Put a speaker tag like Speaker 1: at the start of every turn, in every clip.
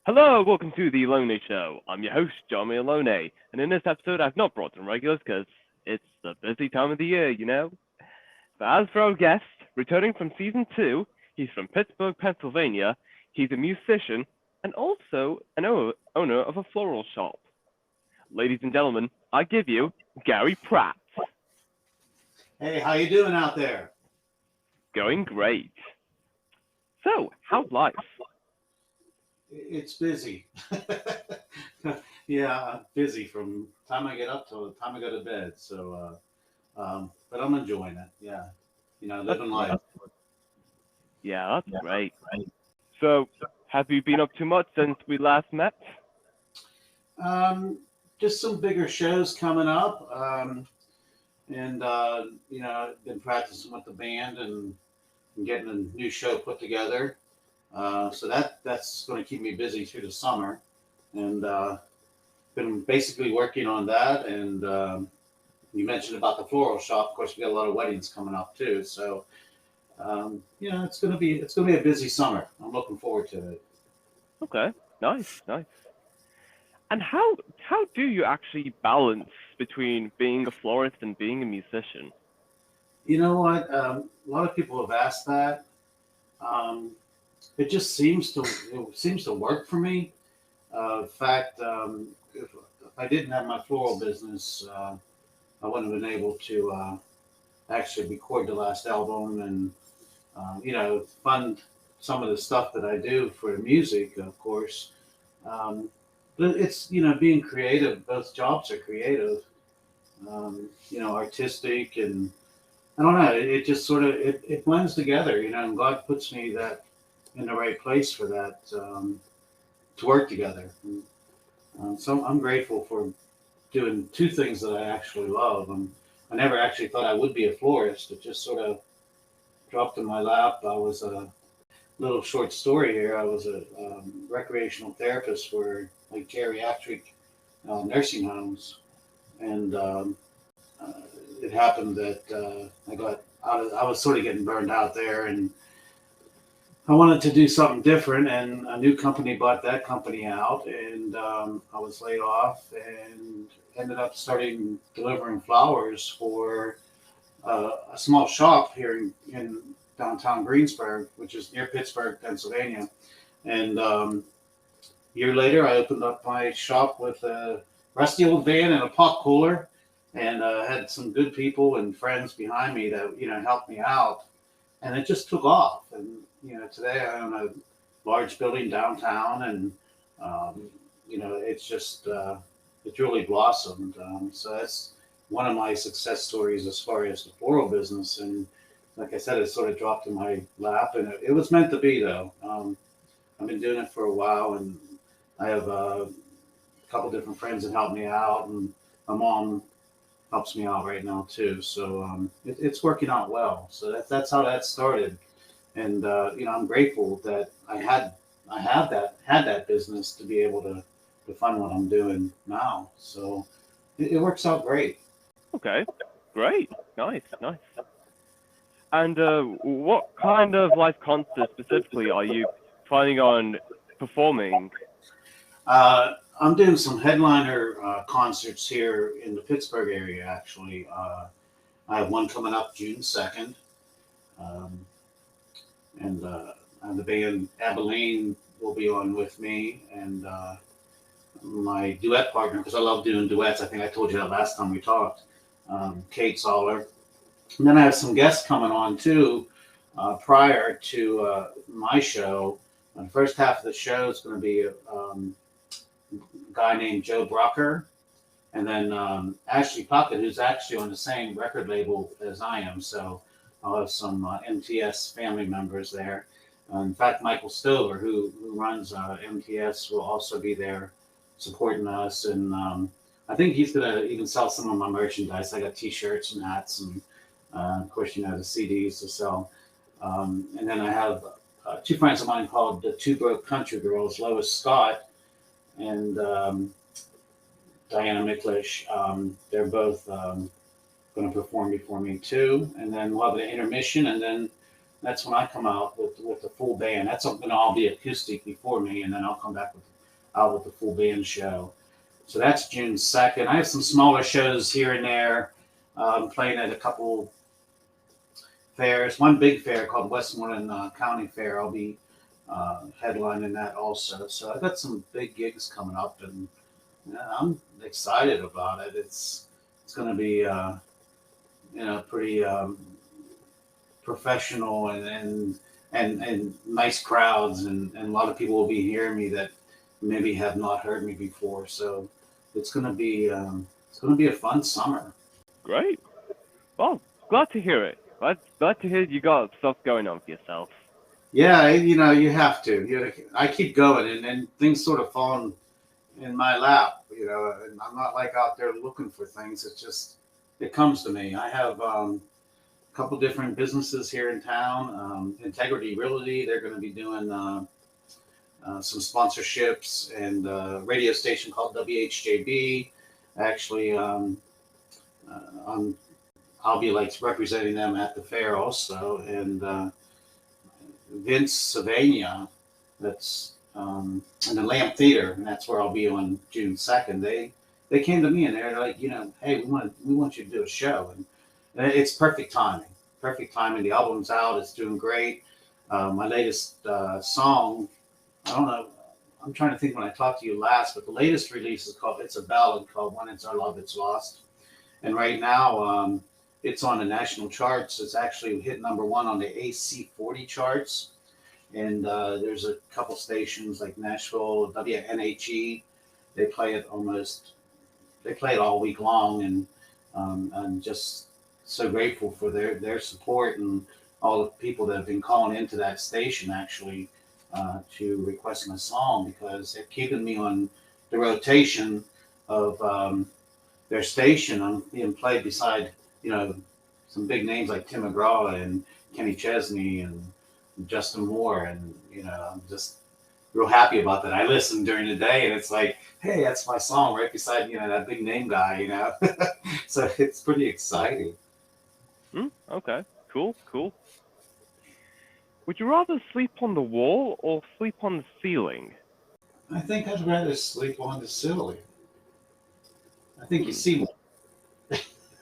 Speaker 1: Hello, welcome to the Lonely Show. I'm your host, Jeremy Alone, and in this episode, I've not brought some regulars because it's the busy time of the year. But as for our guest, returning from season two, he's from Pittsburgh, Pennsylvania. He's a musician and also an owner of a floral shop. Ladies and gentlemen, I give you Gary Pratt.
Speaker 2: Hey, how you doing out there?
Speaker 1: Going great. So, how's life?
Speaker 2: It's busy. Yeah, busy from time I get up till the time I go to bed. But I'm enjoying it. Yeah,
Speaker 1: That's,
Speaker 2: living life.
Speaker 1: yeah, that's great. So, have you been up too much since we last met?
Speaker 2: Um, just some bigger shows coming up, and been practicing with the band and getting a new show put together. So that's going to keep me busy through the summer, and been basically working on that. And you mentioned about the floral shop. Of course, we got a lot of weddings coming up too. So it's gonna be a busy summer. I'm looking forward to it.
Speaker 1: Okay, nice, nice. And how do you actually balance between being a florist and being a musician?
Speaker 2: You know what? A lot of people have asked that. Um, it seems to work for me. In fact, if I didn't have my floral business, I wouldn't have been able to actually record the last album and fund some of the stuff that I do for the music, of course. Um, but it's being creative. Both jobs are creative, artistic, and I don't know. It just sort of it blends together, and God puts me that in the right place for that to work together. And, so I'm grateful for doing two things that I actually love. I never actually thought I would be a florist. It just sort of dropped in my lap. I was a little short story here. I was a recreational therapist for like geriatric nursing homes, and uh, it happened that I got out. I was sort of getting burned out there, and I wanted to do something different. And a new company bought that company out, and I was laid off, and ended up starting delivering flowers for a small shop here in downtown Greensburg, which is near Pittsburgh, Pennsylvania. And a year later, I opened up my shop with a rusty old van and a pop cooler, and had some good people and friends behind me that helped me out, and it just took off. And today I own a large building downtown, and um, it's just it's really blossomed. So that's one of my success stories as far as the floral business. And like I said, it sort of dropped in my lap, and it was meant to be, though. I've been doing it for a while, and I have a couple different friends that help me out, and my mom helps me out right now too. So it's working out well. So that's how that started, and I'm grateful that I had that business to be able to fund what I'm doing now. So it works out great.
Speaker 1: Okay, great, nice, nice. And what kind of live concerts specifically are you planning on performing?
Speaker 2: I'm doing some headliner concerts here in the Pittsburgh area, actually. I have one coming up June 2nd. Um, and the band Abilene will be on with me. And my duet partner, because I love doing duets. I think I told you that last time we talked, Kate Zoller. And then I have some guests coming on too prior to my show. The first half of the show is going to be a guy named Joe Brucker, and then Ashley Puckett, who's actually on the same record label as I am. So I'll have some MTS family members there. In fact, Michael Stover, who runs MTS, will also be there supporting us. And I think he's going to even sell some of my merchandise. I got T-shirts and hats, and of course, the CDs to sell. And then I have two friends of mine called the Two Broke Country Girls, Lois Scott and Diana Miklish. They're both going to perform before me too. And then we'll have an intermission, and then that's when I come out with the full band. That's going to all be acoustic before me, and then I'll come back with out with the full band show. So that's June 2nd. I have some smaller shows here and there. I'm playing at a couple fairs. One big fair called Westmoreland County Fair. I'll be headlining that also. So I got some big gigs coming up, and yeah, I'm excited about it. It's going to be pretty professional and nice crowds, and a lot of people will be hearing me that maybe have not heard me before. So it's going to be a fun summer.
Speaker 1: Great. Well, glad to hear it. Glad to hear you got stuff going on for yourself.
Speaker 2: Yeah, you have to. I keep going, and then things sort of fall in my lap. And I'm not like out there looking for things. It comes to me. I have a couple different businesses here in town. Integrity Realty. They're going to be doing some sponsorships, and a radio station called WHJB. Actually, I'll be like representing them at the fair also, and Vince Savania, that's in the Lamp Theater, and that's where I'll be on June 2nd. They came to me and they're like, hey, we want you to do a show, and it's perfect timing. Perfect timing. The album's out. It's doing great. My latest song, I don't know. I'm trying to think when I talked to you last, but the latest release is called, it's a ballad called When It's Our Love It's Lost. And right now, it's on the national charts. It's actually hit #1 on the AC40 charts. And there's a couple stations like Nashville, WNHE. They play it all week long. And I'm just so grateful for their support and all the people that have been calling into that station actually to request my song, because they're keeping me on the rotation of their station. I'm being played beside, some big names like Tim McGraw and Kenny Chesney and Justin Moore. And, I'm just real happy about that. I listen during the day and it's like, hey, that's my song right beside, that big name guy, So it's pretty exciting.
Speaker 1: Okay. Cool. Would you rather sleep on the wall or sleep on the ceiling?
Speaker 2: I think I'd rather sleep on the ceiling. I think you see more.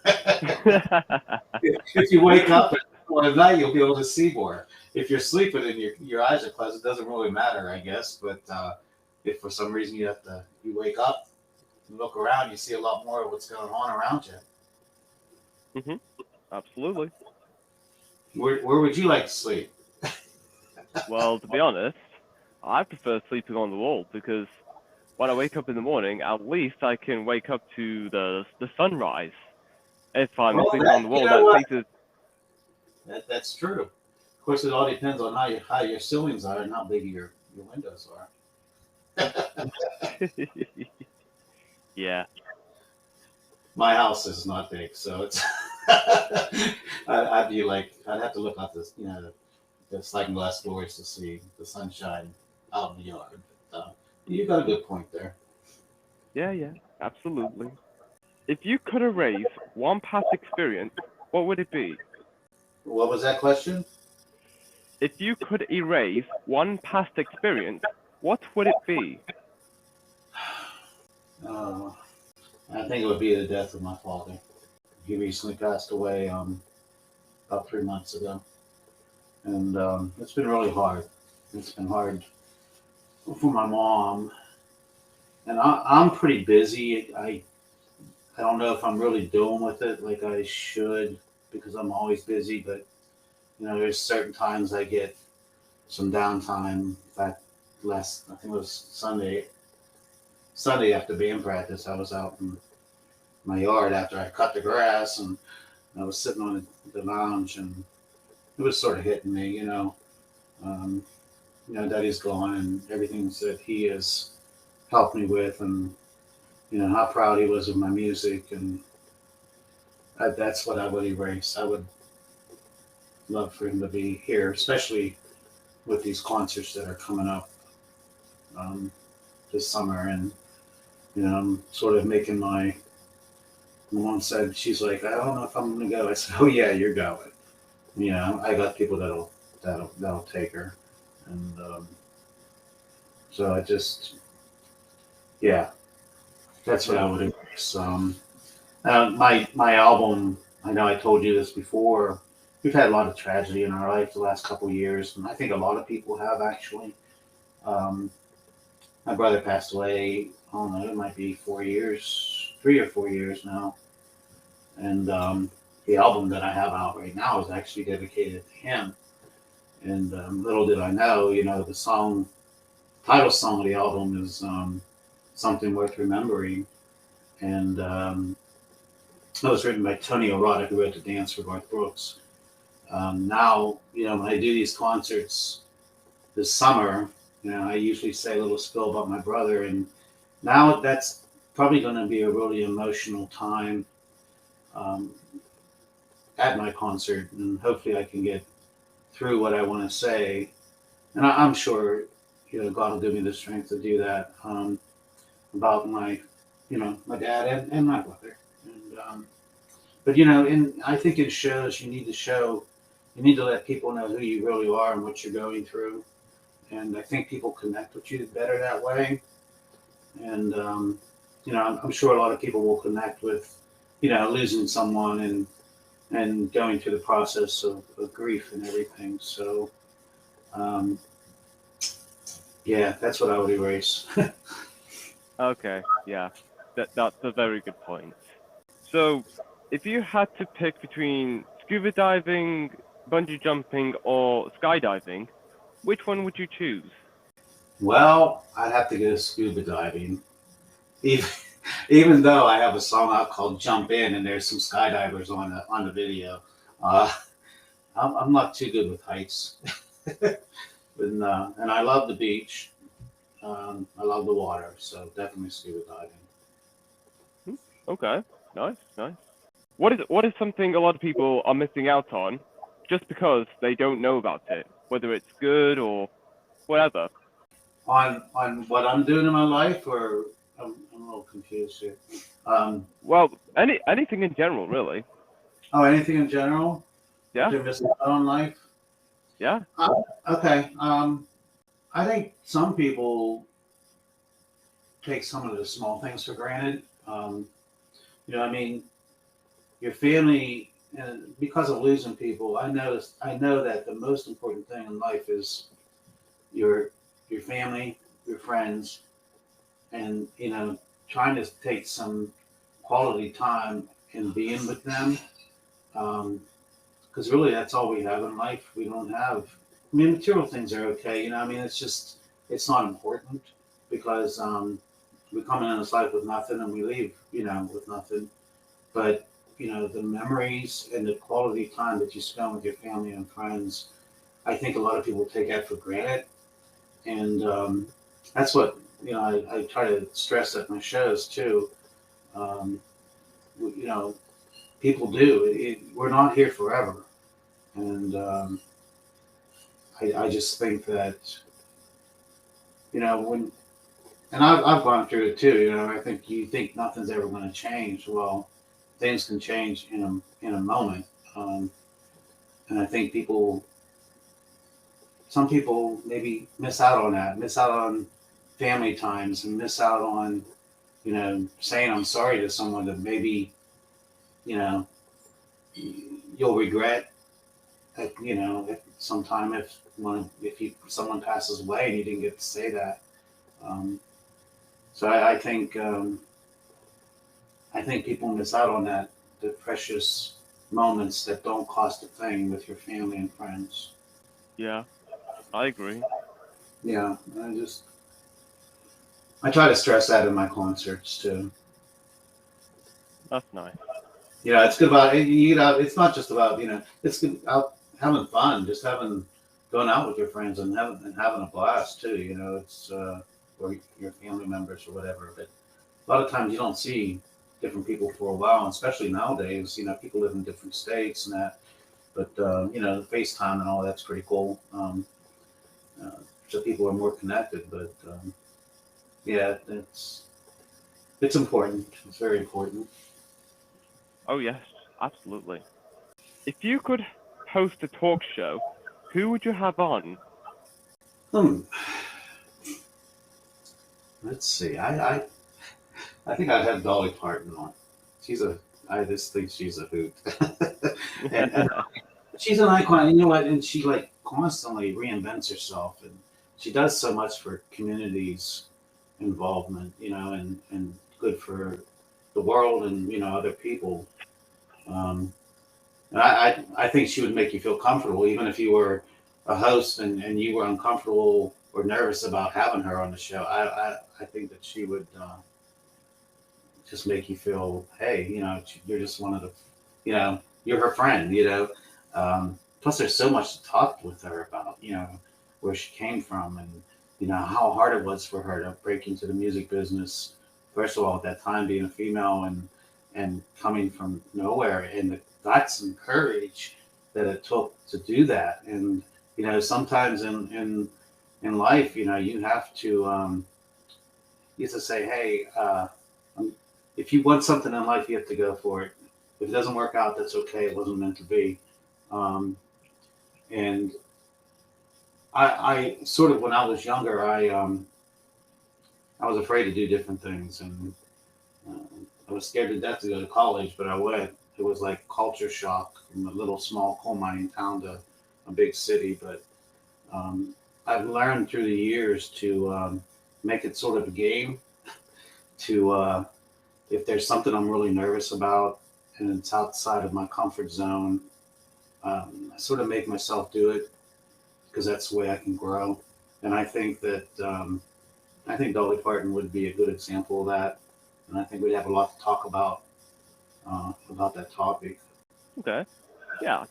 Speaker 2: If you wake up at night, you'll be able to see more. If you're sleeping and your eyes are closed, it doesn't really matter, I guess. But if for some reason you wake up and look around, you see a lot more of what's going on around you.
Speaker 1: Absolutely.
Speaker 2: Where would you like to sleep?
Speaker 1: Well, to be honest, I prefer sleeping on the wall, because when I wake up in the morning, at least I can wake up to the sunrise. If I'm sleeping on the wall, that faces.
Speaker 2: That's true. Of course, it all depends on how your ceilings are and how big your windows are.
Speaker 1: Yeah.
Speaker 2: My house is not big, so it's. I'd be like, I'd have to look out this, the sliding glass doors to see the sunshine out in the yard. But, you got a good point there.
Speaker 1: Yeah, absolutely. If you could erase one past experience, what would it be?
Speaker 2: What was that question?
Speaker 1: If you could erase one past experience, what would it be?
Speaker 2: I think it would be the death of my father. He recently passed away about 3 months ago, and it's been really hard. It's been hard for my mom, and I'm pretty busy. I don't know if I'm really doing with it like I should, because I'm always busy. But there's certain times I get some downtime. In fact, I think it was Sunday after band practice, I was out in my yard after I cut the grass, and I was sitting on the lounge, and it was sort of hitting me, Daddy's gone, and everything that he has helped me with, and how proud he was of my music, and that's what I would erase. I would love for him to be here, especially with these concerts that are coming up this summer, and I'm sort of making my mom said, she's like, I don't know if I'm gonna go. I said, oh yeah, you're going. I got people that'll take her, and so Yeah, that's what I
Speaker 1: Yeah.
Speaker 2: would embrace. My album. I know I told you this before. We've had a lot of tragedy in our life the last couple of years, and I think a lot of people have actually. Um, my brother passed away. I don't know. It might be 4 years, 3 or 4 years now. And the album that I have out right now is actually dedicated to him. And little did I know, the title song of the album is "Something Worth Remembering," and it was written by Tony Arata, who wrote the dance for Garth Brooks. Now, when I do these concerts this summer, I usually say a little spill about my brother, and now that's probably going to be a really emotional time um, at my concert, and hopefully I can get through what I want to say. And I'm sure, God will give me the strength to do that about my dad and my brother. And but and I think in shows you need to let people know who you really are and what you're going through. And I think people connect with you better that way. And I'm sure a lot of people will connect with, losing someone and going through the process of grief and everything. So um, yeah, that's what I would erase.
Speaker 1: Okay. Yeah. That's a very good point. So, if you had to pick between scuba diving, bungee jumping, or skydiving, which one would you choose?
Speaker 2: Well, I'd have to go scuba diving. Even, even though I have a song out called "Jump In" and there's some skydivers on the video, uh, I'm not too good with heights. And I love the beach. I love the water, so definitely scuba diving.
Speaker 1: Hmm, okay. Nice. Nice. What is something a lot of people are missing out on just because they don't know about it, whether it's good or whatever?
Speaker 2: On what I'm doing in my life, or I'm a little confused here. Um,
Speaker 1: Well, anything in general, really.
Speaker 2: oh, anything in general that
Speaker 1: Yeah.
Speaker 2: they're missing out on life?
Speaker 1: Yeah.
Speaker 2: Okay. I think some people take some of the small things for granted. I mean, your family, and because of losing people, I know that the most important thing in life is your your family, your friends, and trying to take some quality time and being with them. Because really, that's all we have in life. We don't have. I mean, material things are okay. I mean, it's not important because we come in this life with nothing and we leave, with nothing. But the memories and the quality time that you spend with your family and friends, I think a lot of people take that for granted, and that's what I try to stress at my shows too. Um, you know, People do. We're not here forever, and I just think that when and I've gone through it too. I think you think nothing's ever going to change. Well, things can change in a moment, and I think some people maybe miss out on that, miss out on family times, and miss out on saying I'm sorry to someone that maybe you know you'll regret at at sometime if someone passes away and you didn't get to say that. Um, so I think people miss out on that, the precious moments that don't cost a thing with your family and friends.
Speaker 1: Yeah. I agree.
Speaker 2: Yeah, I try to stress that in my concerts too.
Speaker 1: That's nice.
Speaker 2: It's good about it's not just about it's good out having fun, just having going out with your friends and having a blast too. It's or your family members or whatever. But a lot of times you don't see different people for a while, and especially nowadays. People live in different states and that. But FaceTime and all that's pretty cool. Uh, so people are more connected. But yeah, it's important. It's very important.
Speaker 1: Oh yes, absolutely. If you could host a talk show, who would you have on?
Speaker 2: Hmm. Let's see. I think I'd have Dolly Parton on. She's a. I just think she's a hoot, and she's an icon. You know what? And she like constantly reinvents herself, and she does so much for communities involvement. And good for the world and other people. Um, and I think she would make you feel comfortable, even if you were a host and you were uncomfortable or nervous about having her on the show. I think that she would just make you feel, hey, you're just one of the, you're her friend. Plus, there's so much to talk with her about, where she came from and how hard it was for her to break into the music business. First of all, at that time, being a female and coming from nowhere, and the guts and courage that it took to do that. And sometimes in life, you have to say, hey, if you want something in life, you have to go for it. If it doesn't work out, that's okay. It wasn't meant to be. Um, and I sort of, when I was younger, I was afraid to do different things, and uh, I was scared to death to go to college, but I went. It was like culture shock from a little small coal mining town to a big city. But um, I've learned through the years to make it sort of a game. To if there's something I'm really nervous about and it's outside of my comfort zone, I sort of make myself do it because that's the way I can grow. And I think Dolly Parton would be a good example of that. And I think we'd have a lot to talk about that topic.
Speaker 1: Okay. Yeah.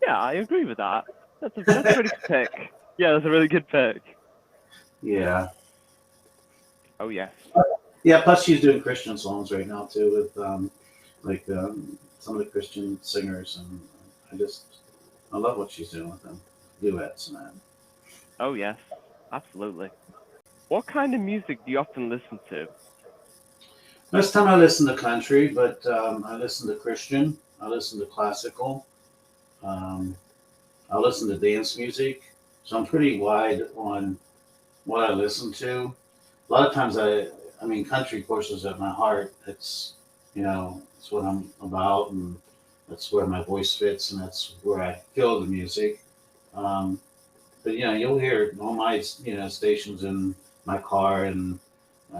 Speaker 1: Yeah, I agree with that. That's a pretty good pick. Yeah, that's a really good pick.
Speaker 2: Yeah.
Speaker 1: Oh yes.
Speaker 2: Yeah. Plus, she's doing Christian songs right now too, with some of the Christian singers, and I just I love what she's doing with them, duets and that.
Speaker 1: Oh yes. Absolutely. What kind of music do you often listen to?
Speaker 2: Most time I listen to country, but I listen to Christian. I listen to classical. Um, I listen to dance music. So I'm pretty wide on what I listen to. A lot of times I mean, country courses at my heart. It's what I'm about, and that's where my voice fits, and that's where I feel the music. Um, but you'll hear all my stations in my car and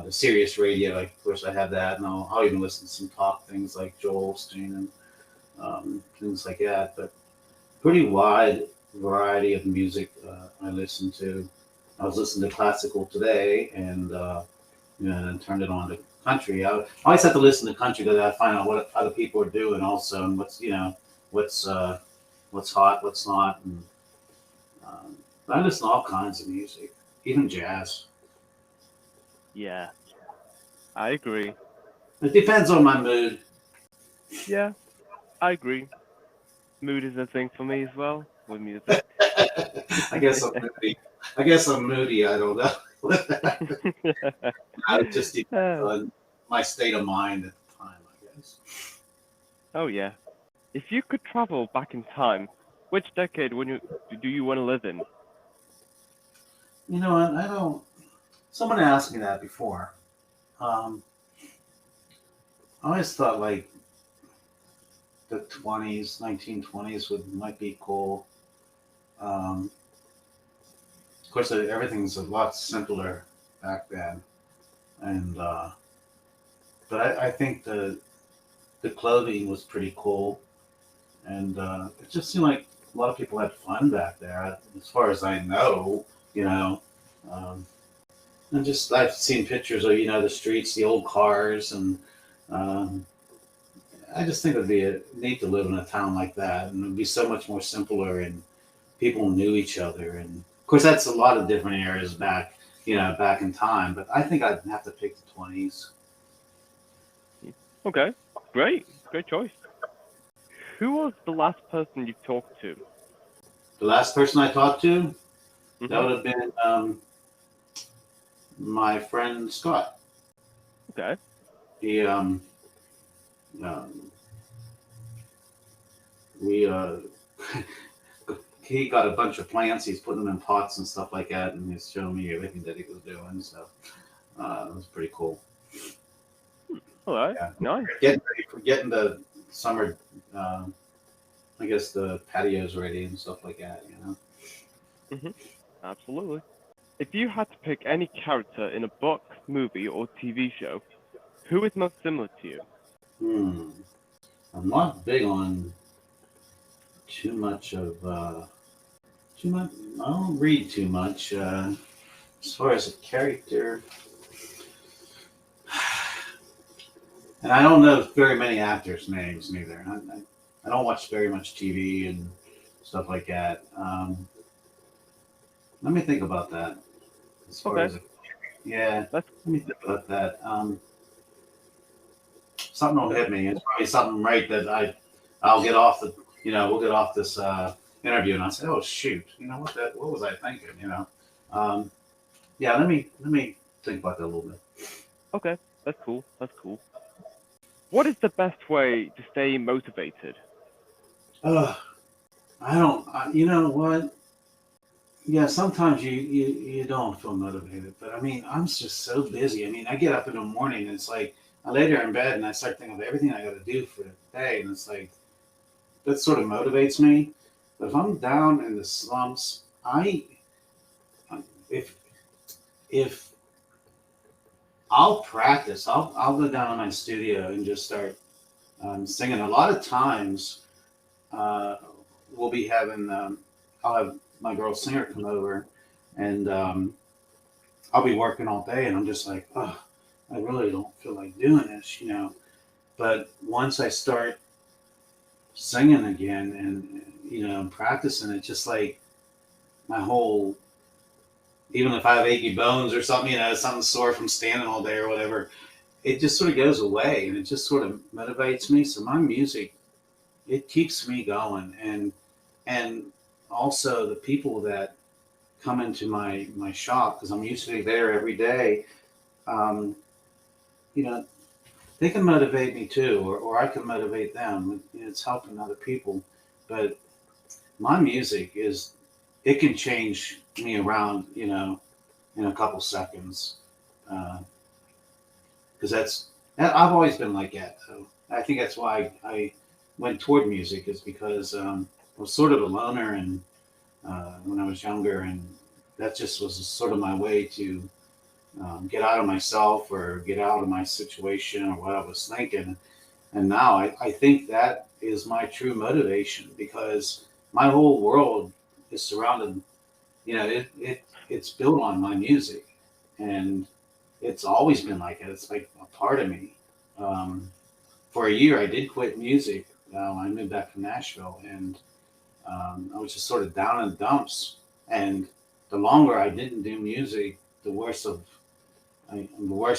Speaker 2: the Sirius radio. Like, of course, I have that, and I'll even listen to some talk things like Joel Osteen and things like that. But pretty wide variety of music I listen to. I was listening to classical today, and then turned it on to country. I always have to listen to country because I find out what other people are doing also, and what's what's hot, what's not, and um, I listen to all kinds of music, even jazz.
Speaker 1: Yeah, I agree.
Speaker 2: It depends on my mood.
Speaker 1: Yeah, I agree. Mood is a thing for me as well with music.
Speaker 2: I guess I'm moody. I guess I'm moody. I don't know. It just depends
Speaker 1: Uh,
Speaker 2: on my state of mind at the time, I guess.
Speaker 1: oh yeah. If you could travel back in time, which decade would you do you want to live in?
Speaker 2: You know what? I don't. Someone asked me that before. Um, I always thought like the 20s, 1920s might be cool. Um, of course, everything's a lot simpler back then, and but I think the clothing was pretty cool, and it just seemed like a lot of people had fun back there, as far as I know. You know, um, and just I've seen pictures of the streets, the old cars, and um, I just think it'd be neat to live in a town like that, and it'd be so much more simpler, and people knew each other. And of course, that's a lot of different areas back in time. But I think I'd have to pick the 20s.
Speaker 1: Okay, great choice. Who was the last person you talked to?
Speaker 2: The last person I talked to, that
Speaker 1: Mhm.
Speaker 2: would have been my friend Scott.
Speaker 1: Okay.
Speaker 2: He um, we he got a bunch of plants. He's putting them in pots and stuff like that, and he's showing me everything that he was doing. So it was pretty cool.
Speaker 1: All right.
Speaker 2: Yeah,
Speaker 1: Nice.
Speaker 2: getting ready for getting the summer. Um, I guess the patios ready and stuff like that. You know.
Speaker 1: Hmm. Absolutely. If you had to pick any character in a book, movie, or TV show, who is most similar to you?
Speaker 2: Hmm. I'm not big on too much of too much. I don't read too much. As far as a character, and I don't know very many actors' names neither. I don't watch very much TV and stuff like that. Let me think about that. As far
Speaker 1: Okay.
Speaker 2: as yeah,
Speaker 1: That's
Speaker 2: let me think about that. Something will hit me. It's probably something right that I'll get off the we'll get off this interview and I'll say, oh shoot, what was I thinking? Um, yeah, let me think about that a little bit.
Speaker 1: okay. That's cool. That's cool. What is the best way to stay motivated?
Speaker 2: Uh, I don't. You know what? Yeah, sometimes you don't feel motivated, but I mean, I'm just so busy. I mean, I get up in the morning and it's like I lay there in bed and I start thinking of everything I got to do for the day, and it's like that sort of motivates me. But if I'm down in the slumps, if if I'll practice, I'll go down in my studio and just start singing. A lot of times, uh, we'll be having I'll have my girl singer come over, and I'll be working all day, and I'm just like, oh, I really don't feel like doing this. But once I start singing again and practicing it, just like my whole, even if I have achy bones or something, something sore from standing all day or whatever, it just sort of goes away, and it just sort of motivates me. So my music, it keeps me going, and also the people that come into my shop, because I'm usually there every day. Um, you know, they can motivate me too, or I can motivate them. It's helping other people, but my music it can change me around, in a couple seconds. Because I've always been like that. Though. I think that's why I went toward music, is because I was sort of a loner, and when I was younger, and that just was sort of my way to get out of myself or get out of my situation or what I was thinking. And now I think that is my true motivation, because my whole world is surrounded, it's built on my music. And it's always been like it. It's like a part of me. Um, for a year, I did quit music. I moved back from Nashville, and I was just sort of down in the dumps. And the longer I didn't do music, the worse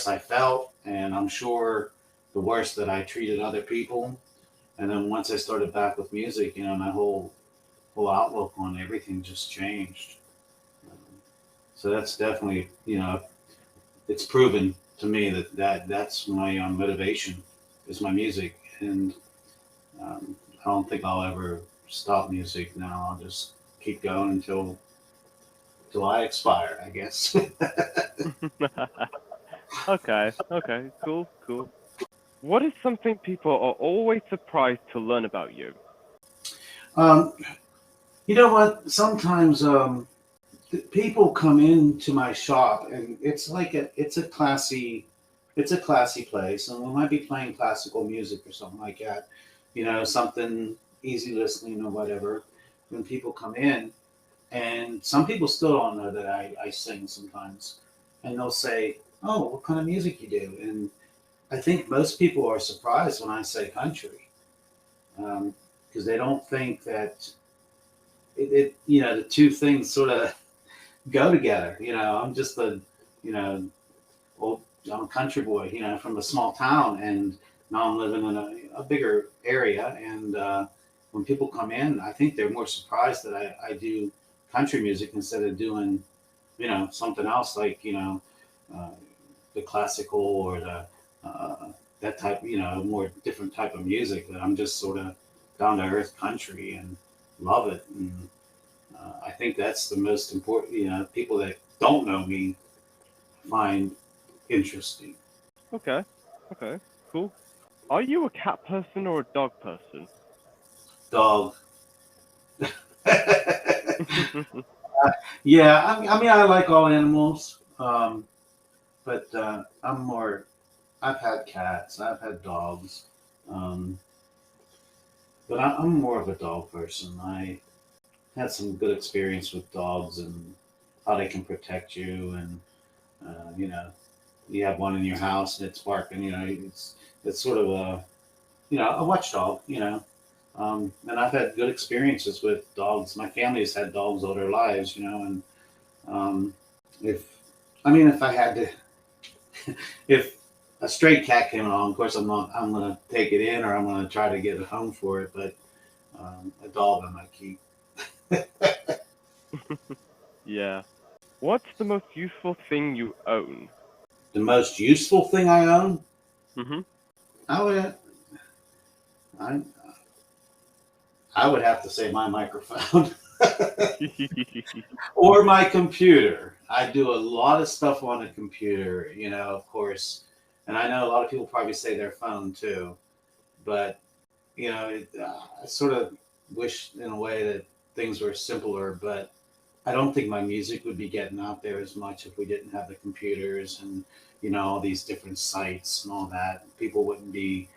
Speaker 2: I felt, and I'm sure the worse that I treated other people. And then once I started back with music, my whole outlook on everything just changed. Um, so that's definitely, it's proven to me that's my motivation is my music, and I don't think I'll ever stop music now. I'll just keep going until I expire, I guess.
Speaker 1: Okay. Okay. Cool. Cool. What is something people are always surprised to learn about you?
Speaker 2: um, you know what? Sometimes people come into my shop, and it's a classy place, and we might be playing classical music or something like that, something easy listening or whatever. When people come in, and some people still don't know that I sing sometimes, and they'll say, oh, what kind of music you do? And I think most people are surprised when I say country, because they don't think that the two things sort of go together. I'm just you know, old, I'm a country boy, from a small town, and now I'm living in a bigger area. And when people come in, I think they're more surprised that I do country music instead of doing, something else like, uh, the classical or the that type, more different type of music. That I'm just sort of down to earth country and love it. And I think that's the most important. People that don't know me find interesting.
Speaker 1: Okay. Okay. Cool. Are you a cat person or a dog person?
Speaker 2: Dog. Yeah, I mean, I like all animals, but I'm more. I've had cats, I've had dogs, um, but I'm more of a dog person. I had some good experience with dogs and how they can protect you, and you know, you have one in your house and it's barking. You know, it's sort of a a watchdog. And I've had good experiences with dogs. My family has had dogs all their lives. And um, if if I had to, if a stray cat came along, of course I'm gonna take it in or I'm gonna try to get a home for it. But a dog I might keep.
Speaker 1: Yeah. What's the most useful thing you own?
Speaker 2: The most useful thing I own,
Speaker 1: Mm-hmm.
Speaker 2: I would I, I would have to say my microphone. Or my computer. I do a lot of stuff on a computer, of course. And I know a lot of people probably say their phone too. But, I sort of wish in a way that things were simpler. But I don't think my music would be getting out there as much if we didn't have the computers and, all these different sites and all that. People wouldn't be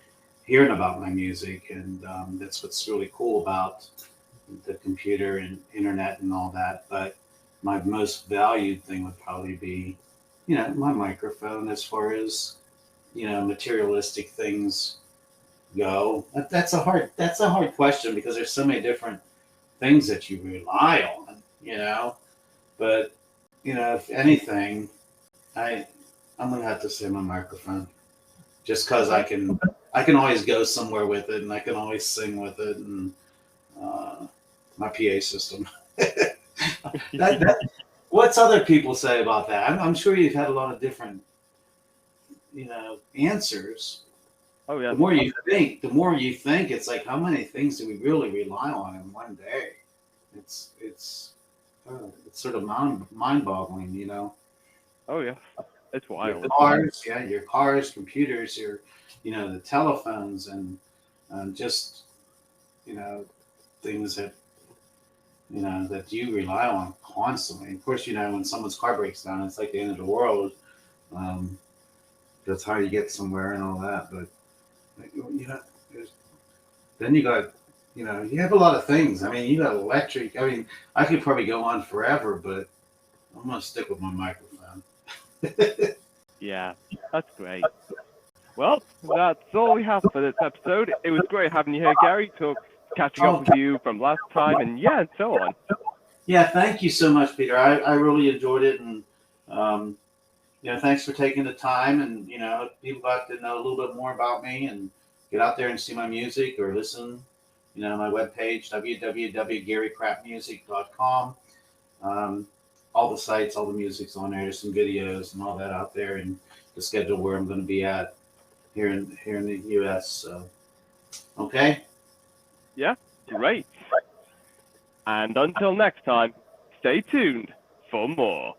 Speaker 2: hearing about my music. And that's what's really cool about the computer and internet and all that. But my most valued thing would probably be, my microphone as far as, materialistic things go. That's a hard question because there's so many different things that you rely on. But, if anything, I I'm gonna have to say my microphone. Just because I
Speaker 1: Okay.
Speaker 2: can always go somewhere with it and I can always sing with it and uh, my PA system. What's other people say about that? I'm sure you've had a lot of different, answers.
Speaker 1: Oh
Speaker 2: The
Speaker 1: yes.
Speaker 2: more you think, it's like how many things do we really rely on in one day? It's sort of mind boggling.
Speaker 1: Oh yes. It's
Speaker 2: Your
Speaker 1: wild.
Speaker 2: cars, yeah, your cars, computers, the telephones, and just you know things that you rely on constantly. Of course, when someone's car breaks down, it's like the end of the world. Um, that's how you get somewhere and all that. But there's, then you got, you have a lot of things. I mean, you got electric. I mean, I could probably go on forever, but I'm gonna stick with my microphone.
Speaker 1: Yeah. That's great. Well, that's all we have for this episode. It was great having you here, Gary. Catching up
Speaker 2: Oh,
Speaker 1: with you from last time, and yeah, and so on.
Speaker 2: yeah. Thank you so much, Peter. I really enjoyed it, and um, thanks for taking the time. And people got to know a little bit more about me and get out there and see my music or listen. My webpage, www.garycrapmusic.com. Um, all the sites, all the music's on there. There's some videos and all that out there, and the schedule where I'm going to be at here in the U.S. So, okay.
Speaker 1: Yeah, great. And until next time, stay tuned for more.